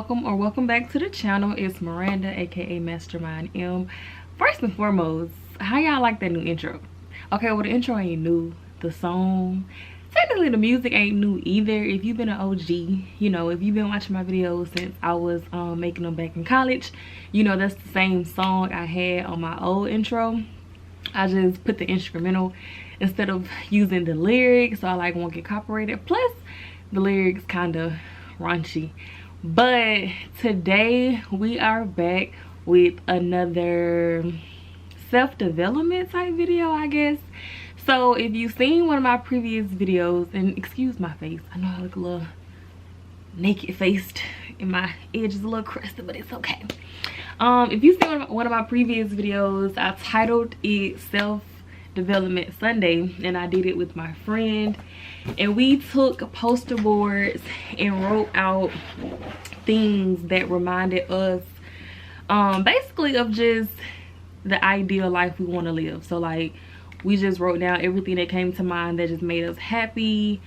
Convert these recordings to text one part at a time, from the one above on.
welcome back to the channel. It's Miranda, aka Mastermind M. First and foremost, how y'all like that new intro? Okay, well, the intro ain't new. The song, technically the music ain't new either. If you've been an OG, you know, if you've been watching my videos since I was making them back in college, you know that's the same song I had on my old intro. I just put the instrumental instead of using the lyrics, so I like won't get copyrighted. Plus the lyrics kind of raunchy. But today we are back with another self-development type video, I guess. So if you've seen one of my previous videos, and excuse my face, I know I look a little naked faced and my edge is a little crusted, but it's okay. If you've seen one of my previous videos, I titled it Self-Development Sunday, and I did it with my friend, and we took poster boards and wrote out things that reminded us basically of just the ideal life we want to live. So like we just wrote down everything that came to mind that just made us happy,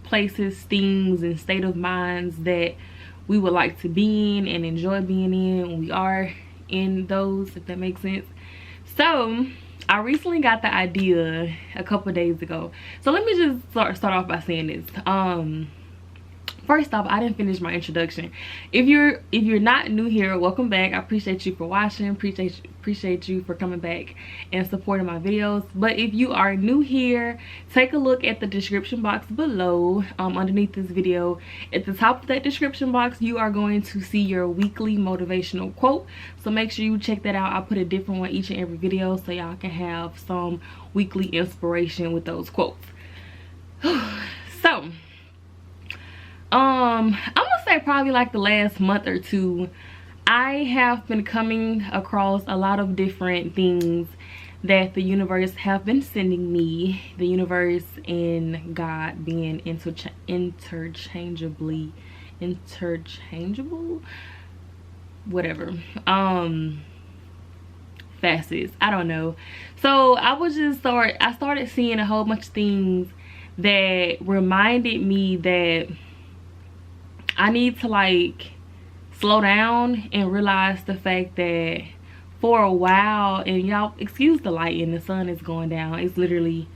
places, things, and state of minds that we would like to be in and enjoy being in when we are in those, if that makes sense. So I recently got the idea a couple days ago. So let me just start off by saying this. First off, I didn't finish my introduction. If you're not new here, welcome back. I appreciate you for watching. Appreciate you for coming back and supporting my videos. But if you are new here, take a look at the description box below, underneath this video. At the top of that description box, you are going to see your weekly motivational quote. So make sure you check that out. I put a different one each and every video so y'all can have some weekly inspiration with those quotes. So I'm gonna say probably like the last month or two, I have been coming across a lot of different things that the universe have been sending me. The universe and God being interchangeable, whatever, facets, I don't know. So I started seeing a whole bunch of things that reminded me that I need to like slow down and realize the fact that for a while, and y'all excuse the lighting, the sun is going down. It's literally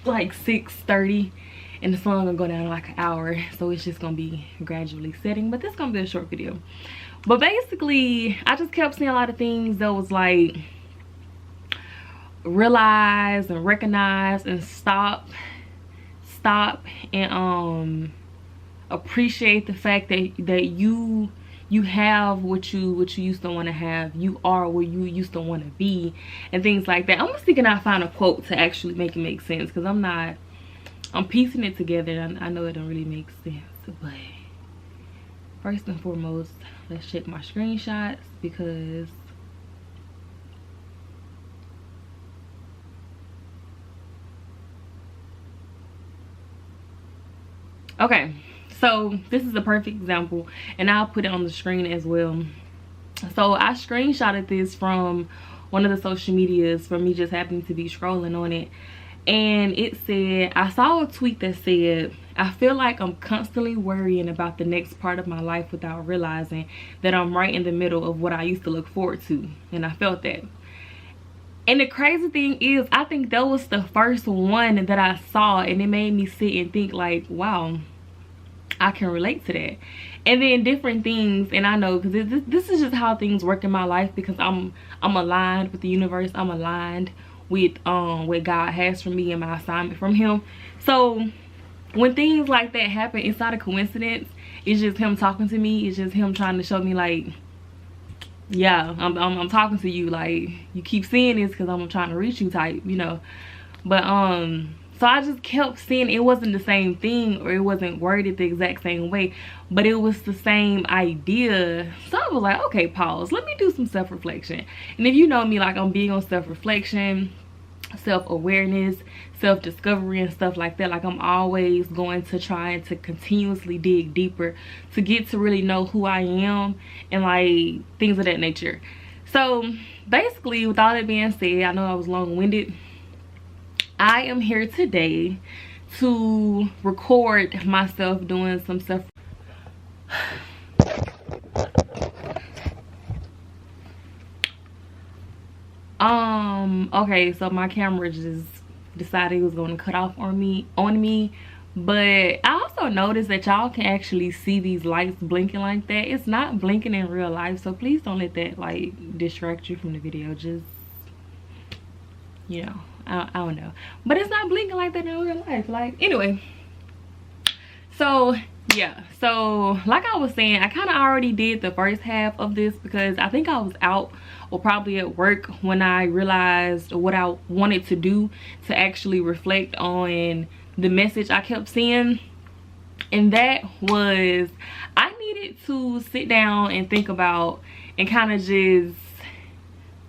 like 6:30 and the sun gonna go down in like an hour, so it's just gonna be gradually setting. But this gonna be a short video. But basically I just kept seeing a lot of things that was like realize and recognize and stop and appreciate the fact that you have what you used to want to have. You are where you used to want to be, and things like that. I'm just thinking I find a quote to actually make it make sense, because I'm piecing it together. I know it don't really make sense, but first and foremost, let's check my screenshots, because okay, so this is a perfect example, and I'll put it on the screen as well. So I screenshotted this from one of the social medias, from me just happening to be scrolling on it, and it said, I saw a tweet that said, I feel like I'm constantly worrying about the next part of my life without realizing that I'm right in the middle of what I used to look forward to. And I felt that. And the crazy thing is, I think that was the first one that I saw, and it made me sit and think like, wow, I can relate to that. And then different things, and I know, because this is just how things work in my life, because I'm aligned with the universe. I'm aligned with what God has for me and my assignment from him. So when things like that happen, it's not a coincidence. It's just him talking to me. It's just him trying to show me like, yeah, I'm talking to you, like you keep seeing this because I'm trying to reach you type, you know. But so I just kept seeing it wasn't the same thing, or it wasn't worded the exact same way, but it was the same idea. So I was like, okay, pause, let me do some self-reflection. And if you know me, like I'm big on self-reflection, self-awareness, self-discovery, and stuff like that. Like I'm always going to try to continuously dig deeper to get to really know who I am and like things of that nature. So basically, with all that being said, I know I was long-winded. I am here today to record myself doing some stuff. Okay, so my camera just decided it was going to cut off on me, but I also noticed that y'all can actually see these lights blinking like that. It's not blinking in real life, so please don't let that like distract you from the video. Just, you know, I don't know, but it's not blinking like that in real life. Like, anyway, so yeah, so like I was saying, I kind of already did the first half of this because I think I was out or probably at work when I realized what I wanted to do to actually reflect on the message I kept seeing. And that was, I needed to sit down and think about and kind of just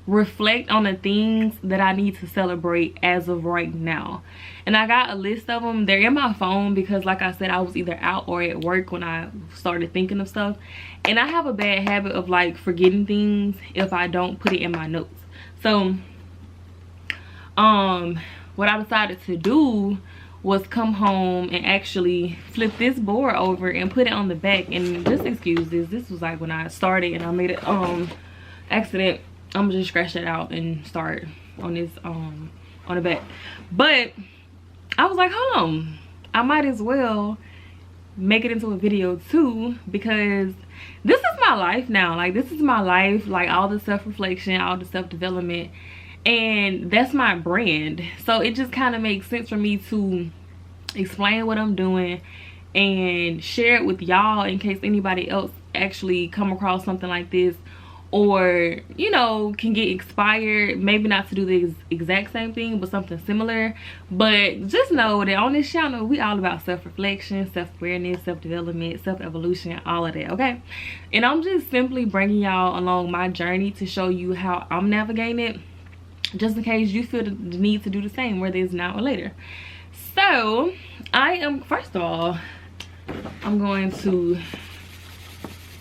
reflect on the things that I need to celebrate as of right now. And I got a list of them. They're in my phone because, like I said, I was either out or at work when I started thinking of stuff. And I have a bad habit of like forgetting things if I don't put it in my notes. So what I decided to do was come home and actually flip this board over and put it on the back. And just excuse this was like when I started and I made it accident. I'm gonna just scratch that out and start on this on the back. But I was like, hold on, I might as well make it into a video too, because this is my life now. Like, this is my life, like all the self-reflection, all the self-development, and that's my brand. So it just kind of makes sense for me to explain what I'm doing and share it with y'all in case anybody else actually come across something like this, or, you know, can get inspired, maybe not to do the exact same thing but something similar. But just know that on this channel we all about self-reflection, self-awareness, self-development, self-evolution, all of that, okay? And I'm just simply bringing y'all along my journey to show you how I'm navigating it, just in case you feel the need to do the same, whether it's now or later. So I am, first of all, I'm going to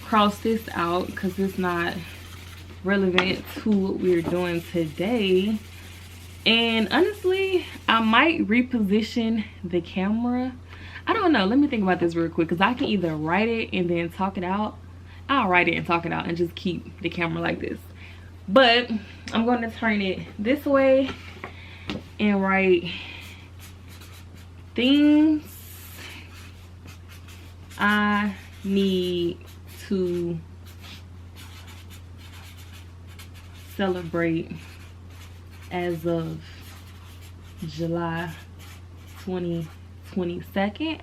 cross this out because it's not relevant to what we're doing today. And honestly, I might reposition the camera. I don't know, let me think about this real quick, because I can either write it and then talk it out. I'll write it and talk it out and just keep the camera like this. But I'm going to turn it this way and write things I need to celebrate as of July 2022.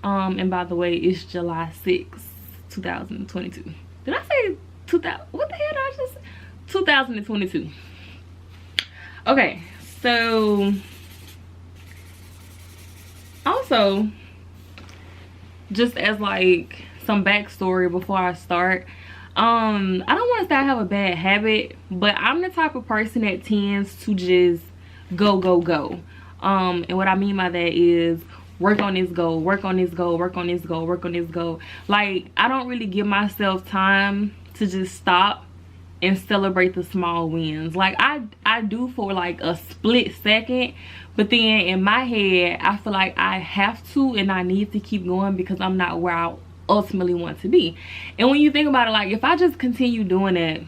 And by the way, it's July 6th, 2022. Did I say 2000? What the hell did I just say? 2022. Okay, so also, just as like some backstory before I start, I don't want to say I have a bad habit, but I'm the type of person that tends to just go. And what I mean by that is work on this goal, work on this goal, work on this goal, work on this goal. Like, I don't really give myself time to just stop and celebrate the small wins. Like, I do for like a split second, but then in my head I feel like I have to and I need to keep going because I'm not where I ultimately want to be. And when you think about it, like, if I just continue doing it,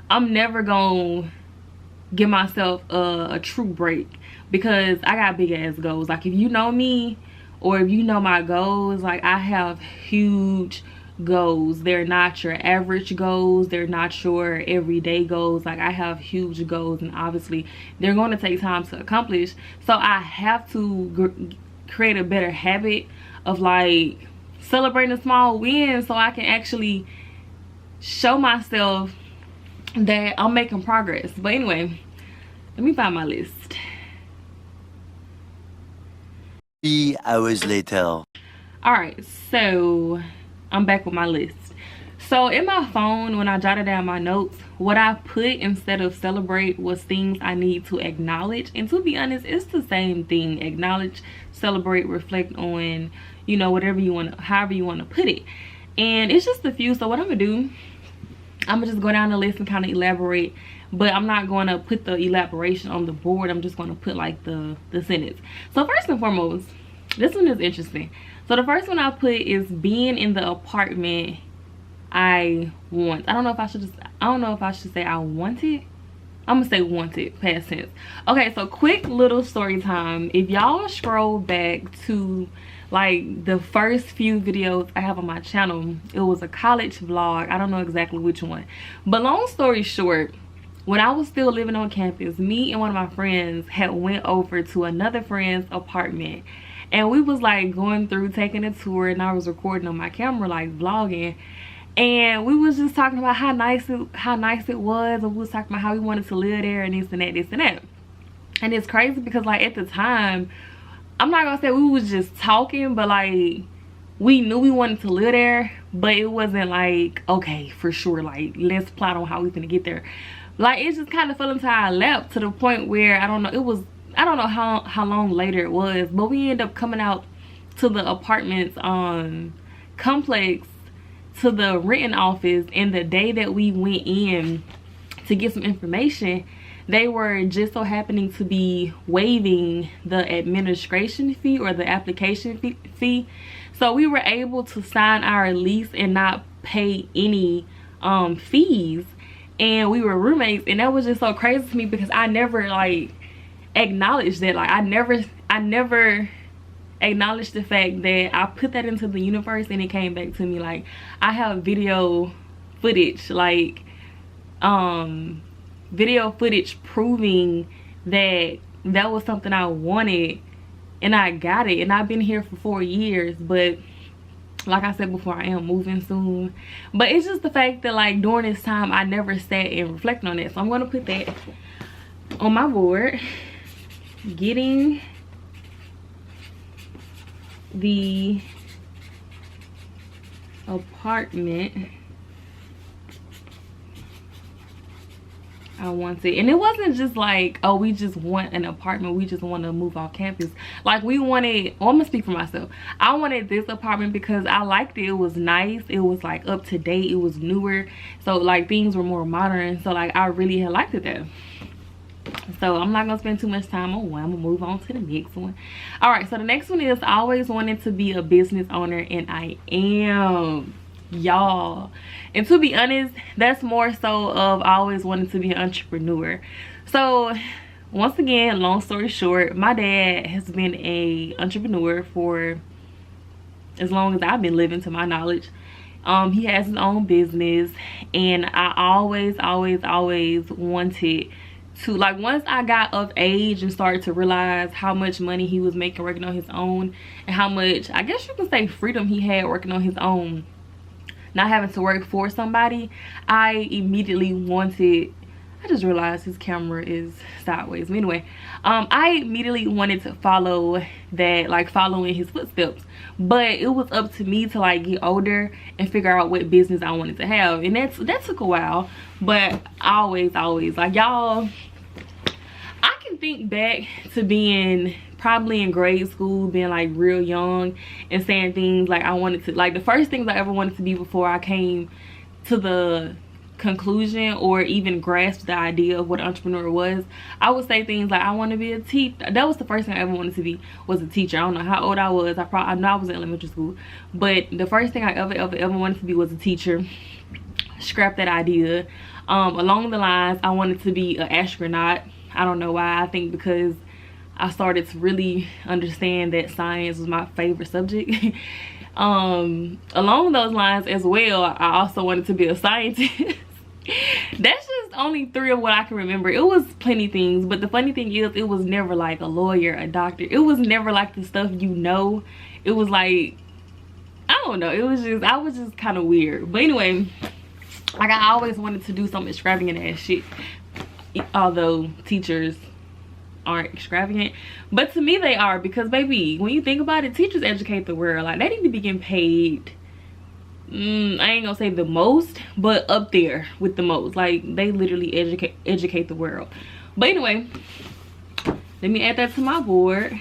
I'm never gonna give myself a true break, because I got big ass goals. Like, if you know me or if you know my goals, like, I have huge goals. They're not your average goals, they're not your everyday goals. Like, I have huge goals, and obviously they're going to take time to accomplish. So I have to create a better habit of like celebrating the small wins, so I can actually show myself that I'm making progress. But anyway, let me find my list. 3 hours later. All right, so I'm back with my list. So in my phone, when I jotted down my notes, what I put instead of celebrate was things I need to acknowledge. And to be honest, it's the same thing. Acknowledge, celebrate, reflect on, you know, whatever you want, however you want to put it. And it's just a few. So what I'm gonna do I'm gonna just go down the list and kind of elaborate, but I'm not going to put the elaboration on the board. I'm just going to put like the sentence. So first and foremost, this one is interesting. So the first one I put is being in the apartment I want. I don't know if I should say I wanted. I'm gonna say wanted, past tense. Okay, so quick little story time. If y'all scroll back to like the first few videos I have on my channel, it was a college vlog. I don't know exactly which one, but long story short, when I was still living on campus, me and one of my friends had went over to another friend's apartment, and we was like going through, taking a tour, and I was recording on my camera, like vlogging. And we was just talking about how nice it was, and we was talking about how we wanted to live there and this and that. And it's crazy because like at the time, I'm not gonna say we was just talking, but like we knew we wanted to live there, but it wasn't like, okay, for sure, like let's plot on how we gonna get there. Like it just kind of fell into our lap to the point where I don't know how long later it was, but we ended up coming out to the apartments complex, to the renting office, and the day that we went in to get some information, they were just so happening to be waiving the administration fee or the application fee. So we were able to sign our lease and not pay any fees, and we were roommates. And that was just so crazy to me because I never like acknowledged that. Like I never acknowledge the fact that I put that into the universe and it came back to me. Like I have video footage, like video footage proving that that was something I wanted, and I got it. And I've been here for 4 years, but like I said before, I am moving soon. But it's just the fact that like during this time I never sat and reflected on it. So I'm gonna put that on my board. Getting the apartment I wanted. And it wasn't just like, oh, we just want an apartment, we just want to move off campus. Like we wanted, well, I'm gonna speak for myself, I wanted this apartment because I liked it. It was nice, it was like up to date, it was newer, so like things were more modern. So like I really had liked it there. So I'm not gonna spend too much time on one. I'm gonna move on to the next one. All right, so the next one is I always wanted to be a business owner, and I am, y'all. And to be honest, that's more so of I always wanted to be an entrepreneur. So once again, long story short, my dad has been a entrepreneur for as long as I've been living, to my knowledge. He has his own business, and I always wanted to, like, once I got of age and started to realize how much money he was making working on his own, and how much, I guess you can say, freedom he had working on his own, not having to work for somebody, I immediately wanted, I just realized his camera is sideways. But anyway, I immediately wanted to follow that, like following his footsteps. But it was up to me to like get older and figure out what business I wanted to have. And that took a while. But I always, like, y'all, I can think back to being probably in grade school, being like real young and saying things like I wanted to, like the first things I ever wanted to be before I came to the conclusion or even grasped the idea of what an entrepreneur was, I would say things like I want to be a teacher. That was the first thing I ever wanted to be, was a teacher. I don't know how old I was. I know I was in elementary school, but the first thing I ever wanted to be was a teacher. Scrap that idea. Along the lines, I wanted to be an astronaut. I don't know why. I think because I started to really understand that science was my favorite subject. Along those lines as well, I also wanted to be a scientist. That's just only 3 of what I can remember. It was plenty things, but the funny thing is, it was never like a lawyer, a doctor. It was never like the stuff you know. It was like, I don't know, it was just, I was just kind of weird. But anyway, like I always wanted to do some extravagant ass shit, although teachers aren't extravagant, but to me they are, because baby, when you think about it, teachers educate the world. Like they need to be getting paid, I ain't gonna say the most, but up there with the most. Like they literally educate the world. But anyway, let me add that to my board.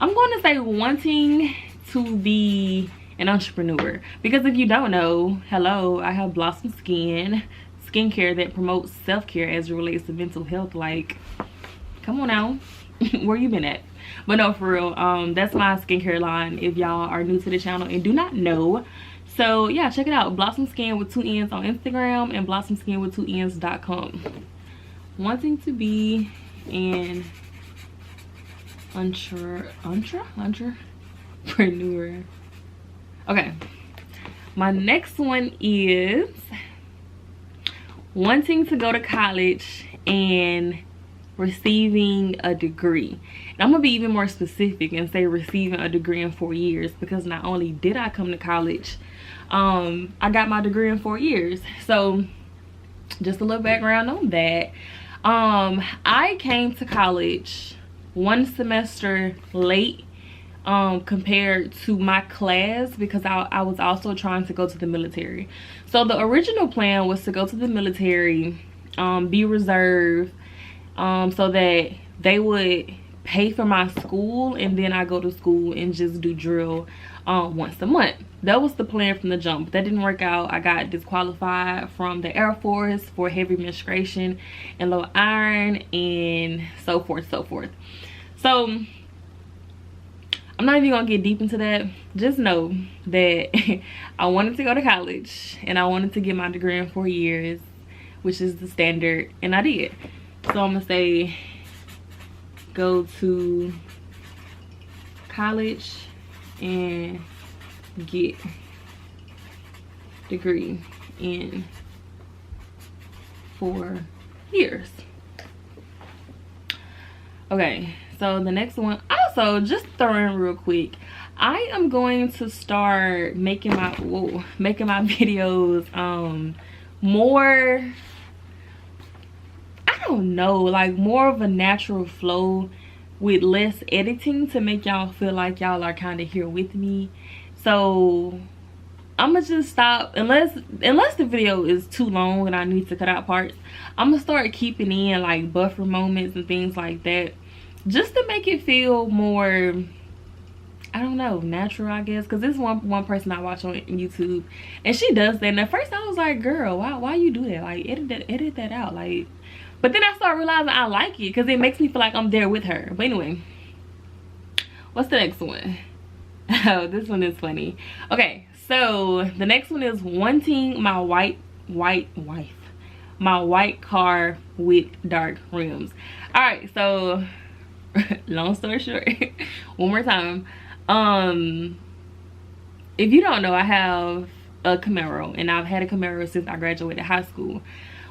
I'm going to say wanting to be an entrepreneur. Because if you don't know, hello, I have Blossom skincare that promotes self-care as it relates to mental health. Like, come on now. Where you been at? But no, for real, that's my skincare line if y'all are new to the channel and do not know. So yeah, check it out. Blossom Skin with 2 N's on Instagram and blossomskin with 2 N's.com. Wanting to be an entrepreneur. Okay, my next one is wanting to go to college and receiving a degree. And I'm gonna be even more specific and say receiving a degree in 4 years, because not only did I come to college, I got my degree in 4 years. So just a little background on that. I came to college 1 semester late compared to my class, because I was also trying to go to the military. So the original plan was to go to the military, be reserve, so that they would pay for my school, and then I go to school and just do drill once a month. That was the plan from the jump. But that didn't work out. I got disqualified from the Air Force for heavy menstruation and low iron and so forth. So I'm not even gonna get deep into that. Just know that I wanted to go to college and I wanted to get my degree in 4 years, which is the standard, and I did. So I'm gonna say go to college and get degree in 4 years. Okay, so the next one, also just throw in real quick, I am going to start making my videos more, I don't know, like more of a natural flow with less editing, to make y'all feel like y'all are kind of here with me. So I'm gonna just stop, unless the video is too long and I need to cut out parts. I'm gonna start keeping in like buffer moments and things like that, just to make it feel more, I don't know, natural, I guess. Because this one person I watch on YouTube, and she does that, and at first I was like, girl, why you do that? Like, edit that out. Like, but then I started realizing I like it because it makes me feel like I'm there with her. But anyway, what's the next one? Oh, this one is funny. Okay, so the next one is wanting my white car with dark rims. All right, so long story short, one more time. If you don't know, I have a Camaro, and I've had a Camaro since I graduated high school.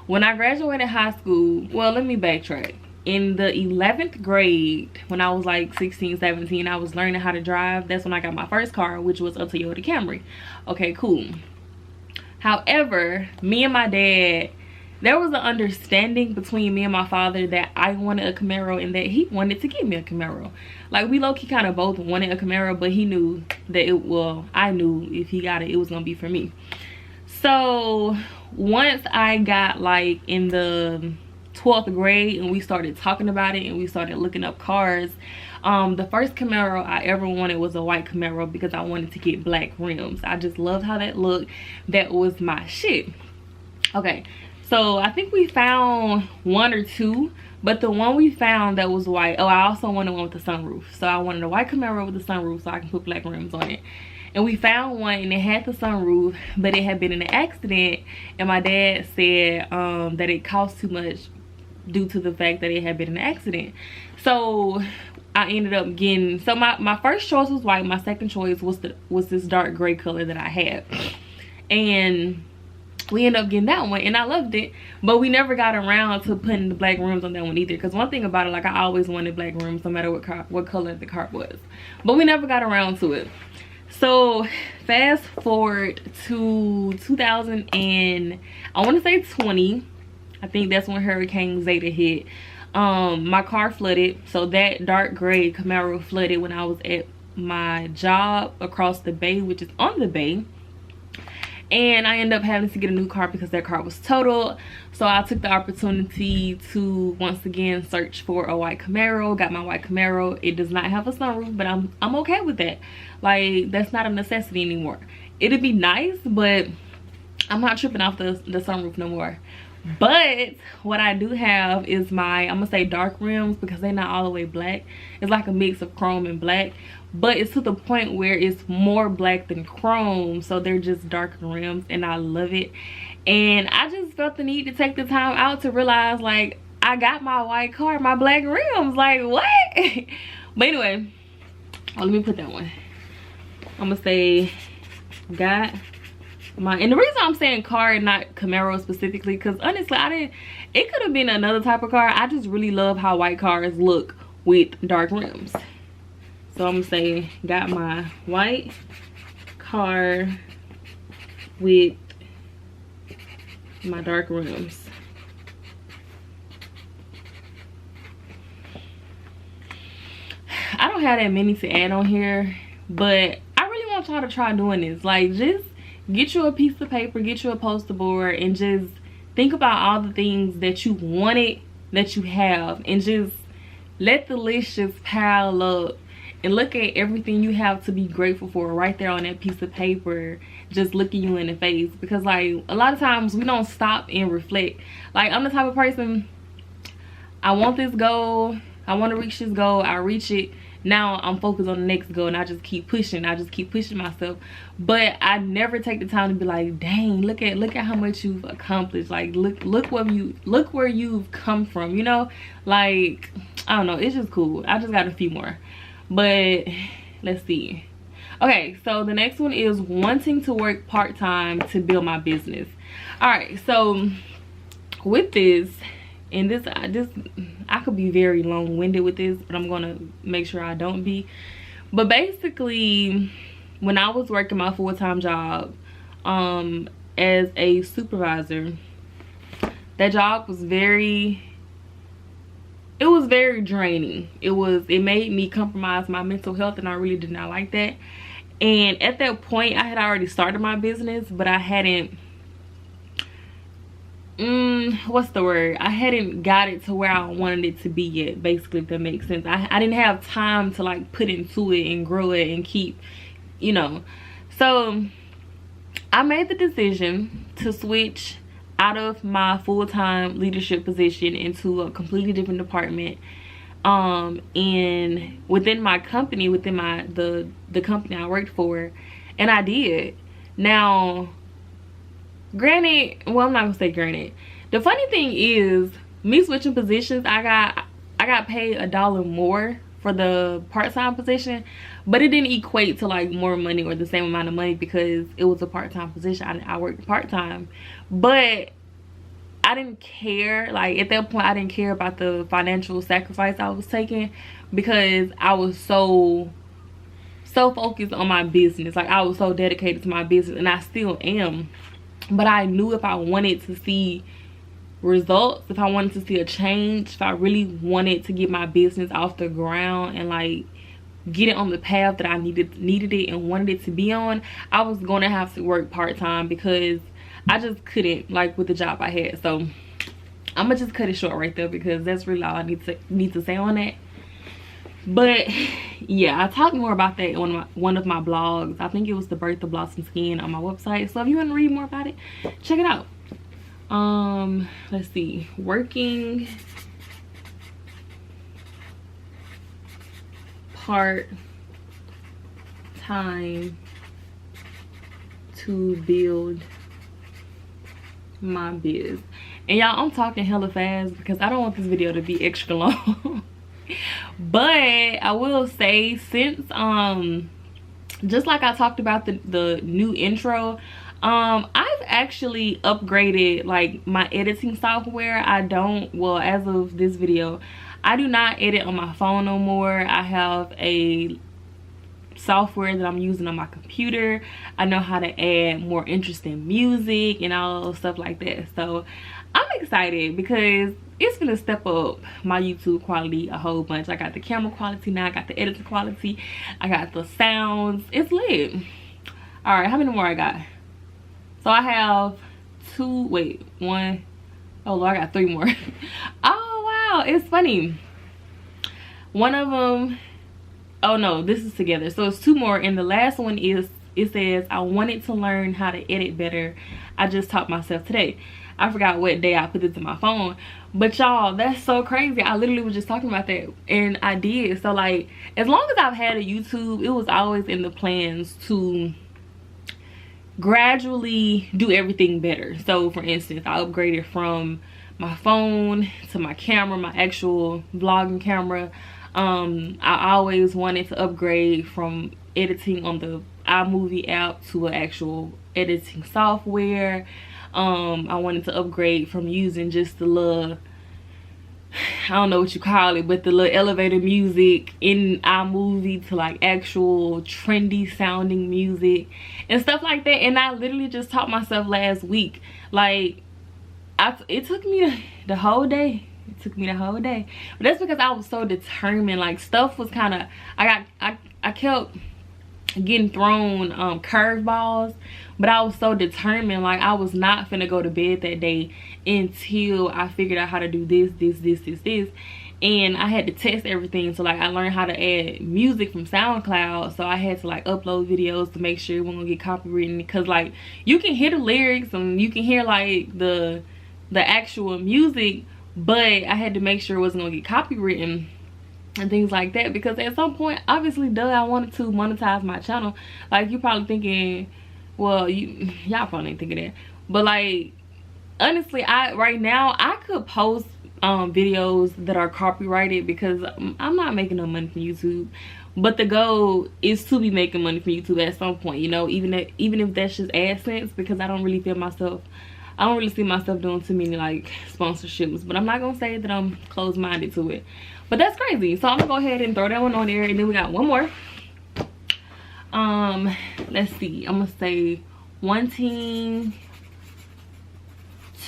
When I graduated high school, well, let me backtrack. In the 11th grade, when I was like 16, 17, I was learning how to drive. That's when I got my first car, which was a Toyota Camry. Okay, cool. However, me and my dad, there was an understanding between me and my father that I wanted a Camaro and that he wanted to give me a Camaro. Like, we low-key kind of both wanted a Camaro, but he knew that I knew if he got it, it was gonna be for me. So once I got like in the 12th grade and we started talking about it and we started looking up cars, the first Camaro I ever wanted was a white Camaro, because I wanted to get black rims. I just loved how that looked. That was my shit. Okay, so I think we found 1 or 2, but the one we found that was white, oh, I also wanted one with the sunroof. So I wanted a white Camaro with the sunroof so I can put black rims on it. And we found one and it had the sunroof, but it had been in an accident, and my dad said that it cost too much due to the fact that it had been in an accident. So I ended up getting, so my first choice was white. My second choice was this dark gray color that I had, and we ended up getting that one, and I loved it. But we never got around to putting the black rims on that one either, because one thing about it, like, I always wanted black rims no matter what color the car was, but we never got around to it. So fast forward to 2000 and I want to say 20, I think that's when Hurricane Zeta hit. My car flooded, so that dark gray Camaro flooded when I was at my job across the bay, which is on the bay. and I ended up having to get a new car because that car was totaled. So I took the opportunity to once again search for a white Camaro. Got my white Camaro. It does not have a sunroof, but I'm okay with that. Like, that's not a necessity anymore. It'd be nice, but I'm not tripping off the sunroof no more. But what I do have is my, I'm gonna say dark rims, because they're not all the way black. It's like a mix of chrome and black, but it's to the point where it's more black than chrome, so they're just darker rims, and I love it. And I just felt the need to take the time out to realize, like, I got my white car, my black rims, like, what? But anyway, let me put that one. I'm gonna say got my, and the reason I'm saying car and not Camaro specifically, because honestly it could have been another type of car. I just really love how white cars look with dark rims. So I'm gonna say got my white car with my dark rims. I don't have that many to add on here, but I really want y'all to try doing this. Like, just get you a piece of paper, get you a poster board, and just think about all the things that you wanted that you have, and just let the list just pile up, and look at everything you have to be grateful for right there on that piece of paper, just looking you in the face. Because, like, a lot of times we don't stop and reflect. Like, I'm the type of person, I want this goal, I want to reach this goal, I reach it, now I'm focused on the next goal, and I just keep pushing, myself. But I never take the time to be like, dang, look at how much you've accomplished. Like, look where you've come from, you know? Like, I don't know, it's just cool. I just got a few more, but let's see. Okay, so the next one is wanting to work part-time to build my business. All right, so with this, and this I could be very long-winded with this, but I'm gonna make sure I don't be. But basically, when I was working my full-time job as a supervisor, that job was very draining. It made me compromise my mental health, and I really did not like that. And at that point, I had already started my business, but I hadn't what's the word, I hadn't got it to where I wanted it to be yet, basically, if that makes sense. I didn't have time to, like, put into it and grow it and keep, you know. So I made the decision to switch out of my full-time leadership position into a completely different department, and within my company, within the company I worked for. And I did. Now, granted, well, I'm not gonna say granted, the funny thing is, me switching positions, I got paid $1 more for the part-time position, but it didn't equate to, like, more money or the same amount of money, because it was a part-time position. I worked part-time, but I didn't care. Like, at that point, I didn't care about the financial sacrifice I was taking, because I was so focused on my business. Like, I was so dedicated to my business, and I still am. But I knew if I wanted to see results, if I wanted to see a change, if I really wanted to get my business off the ground and, like, get it on the path that I needed it and wanted it to be on, I was going to have to work part-time, because I just couldn't, like, with the job I had. So I'm gonna just cut it short right there, because that's really all I need to say on that. But yeah, I talked more about that on one of my blogs. I think it was the Birth of Blossom Skin on my website. So if you want to read more about it, check it out. Let's see, working part-time to build my biz. And y'all, I'm talking hella fast because I don't want this video to be extra long. But I will say, since just like I talked about the new intro, I've actually upgraded, like, my editing software. Well, as of this video, I do not edit on my phone no more. I have a software that I'm using on my computer. I know how to add more interesting music and all stuff like that. So I'm excited, because it's gonna step up my YouTube quality a whole bunch. I got the camera quality now, I got the editing quality, I got the sounds. It's lit. All right, how many more I got? So I have two, wait, one, oh Lord, I got 3 more. Oh wow, it's funny. One of them, oh no, this is together. So it's 2 more, and the last one is, it says, I wanted to learn how to edit better. I just taught myself today. I forgot what day I put it to my phone, but y'all, that's so crazy. I literally was just talking about that, and I did. So like, as long as I've had a YouTube, it was always in the plans to gradually do everything better. So for instance, I upgraded from my phone to my camera, my actual vlogging camera. I always wanted to upgrade from editing on the iMovie app to an actual editing software. I wanted to upgrade from using just the little, I don't know what you call it, but the little elevator music in iMovie to like actual trendy sounding music and stuff like that. And I literally just taught myself last week. Like, it took me the whole day. It took me the whole day, but that's because I was so determined. Like, stuff was kind of, I kept getting thrown curveballs, but I was so determined. Like, I was not finna go to bed that day until I figured out how to do this. And I had to test everything. So like, I learned how to add music from SoundCloud, so I had to like upload videos to make sure it wasn't gonna get copywritten, because like, you can hear the lyrics and you can hear like the actual music, but I had to make sure it wasn't gonna get copywritten and things like that, because at some point, obviously, I wanted to monetize my channel. Like, you probably thinking, well, y'all probably ain't thinking that, but like, honestly, right now I could post videos that are copyrighted, because I'm not making no money from YouTube, but the goal is to be making money from YouTube at some point, you know, even if that's just AdSense, because I don't really see myself doing too many like sponsorships. But I'm not gonna say that I'm closed-minded to it, but that's crazy. So I'm gonna go ahead and throw that one on there, and then we got one more. Let's see, I'm gonna say wanting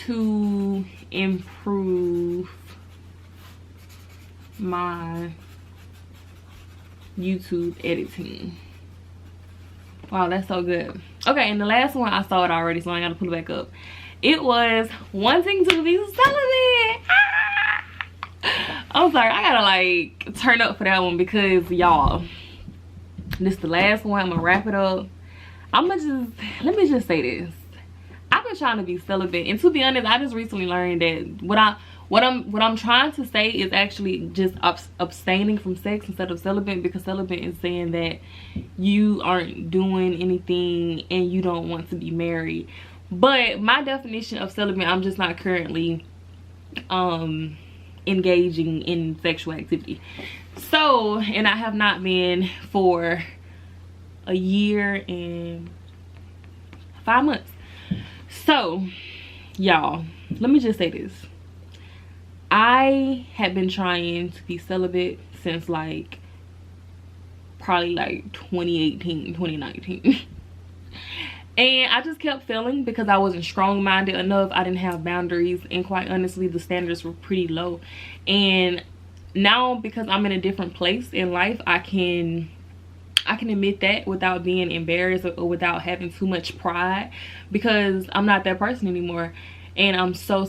to improve my YouTube editing. Wow, that's so good. Okay, and the last one, I saw it already, so I gotta pull it back up. It was wanting to be celibate. I'm sorry, I gotta like turn up for that one, because y'all, this is the last one. I'm gonna wrap it up. Let me just say this. I've been trying to be celibate, and to be honest, I just recently learned that what I'm trying to say is actually just abstaining from sex instead of celibate, because celibate is saying that you aren't doing anything and you don't want to be married. But my definition of celibate, I'm just not currently engaging in sexual activity. So, and I have not been for a year and 5 months. So y'all, let me just say this. I have been trying to be celibate since like probably like 2018, 2019. And I just kept failing because I wasn't strong-minded enough. I didn't have boundaries, and quite honestly, the standards were pretty low. And now, because I'm in a different place in life, I can admit that without being embarrassed or without having too much pride, because I'm not that person anymore. And I'm so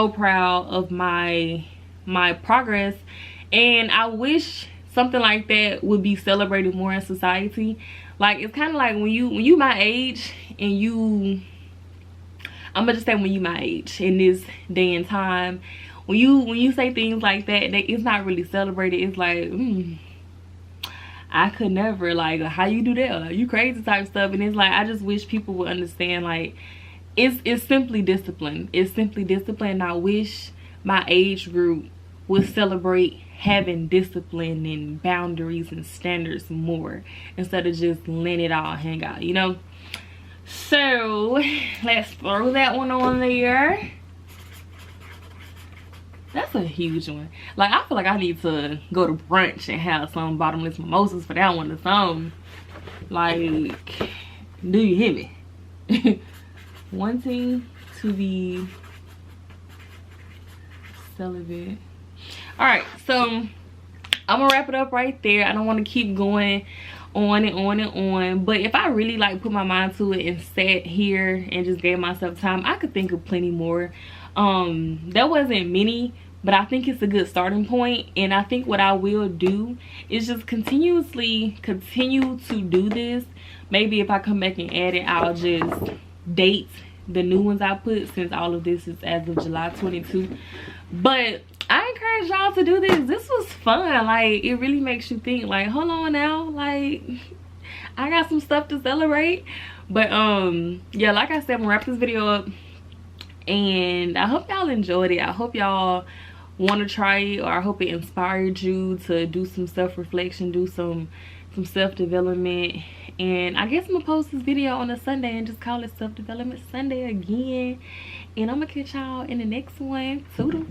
proud of my progress, and I wish something like that would be celebrated more in society. Like, it's kind of like when you my age, and I'm gonna just say when you my age in this day and time, when you say things like that, it's not really celebrated. It's like, I could never, like, how you do that, like, you crazy type stuff. And it's like, I just wish people would understand, like, it's simply discipline. It's simply discipline. And I wish my age group would celebrate having discipline and boundaries and standards more, instead of just letting it all hang out, you know. So let's throw that one on there. That's a huge one. Like, I feel like I need to go to brunch and have some bottomless mimosas for that one or something. Like, do you hear me? Wanting to be celibate. All right, so I'm gonna wrap it up right there. I don't want to keep going on and on and on. But if I really like put my mind to it and sat here and just gave myself time, I could think of plenty more. There wasn't many, but I think it's a good starting point. And I think what I will do is just continue to do this. Maybe if I come back and add it, I'll just date the new ones I put, since all of this is as of July 22. But I encourage y'all to do this. This was fun. Like, it really makes you think, like, hold on now, like, I got some stuff to celebrate. But yeah, like I said, I'm gonna wrap this video up, and I hope y'all enjoyed it. I hope y'all want to try it, or I hope it inspired you to do some self-reflection, do some self-development. And I guess I'm gonna post this video on a Sunday and just call it Self-Development Sunday again. And I'm gonna catch y'all in the next one. Toodles.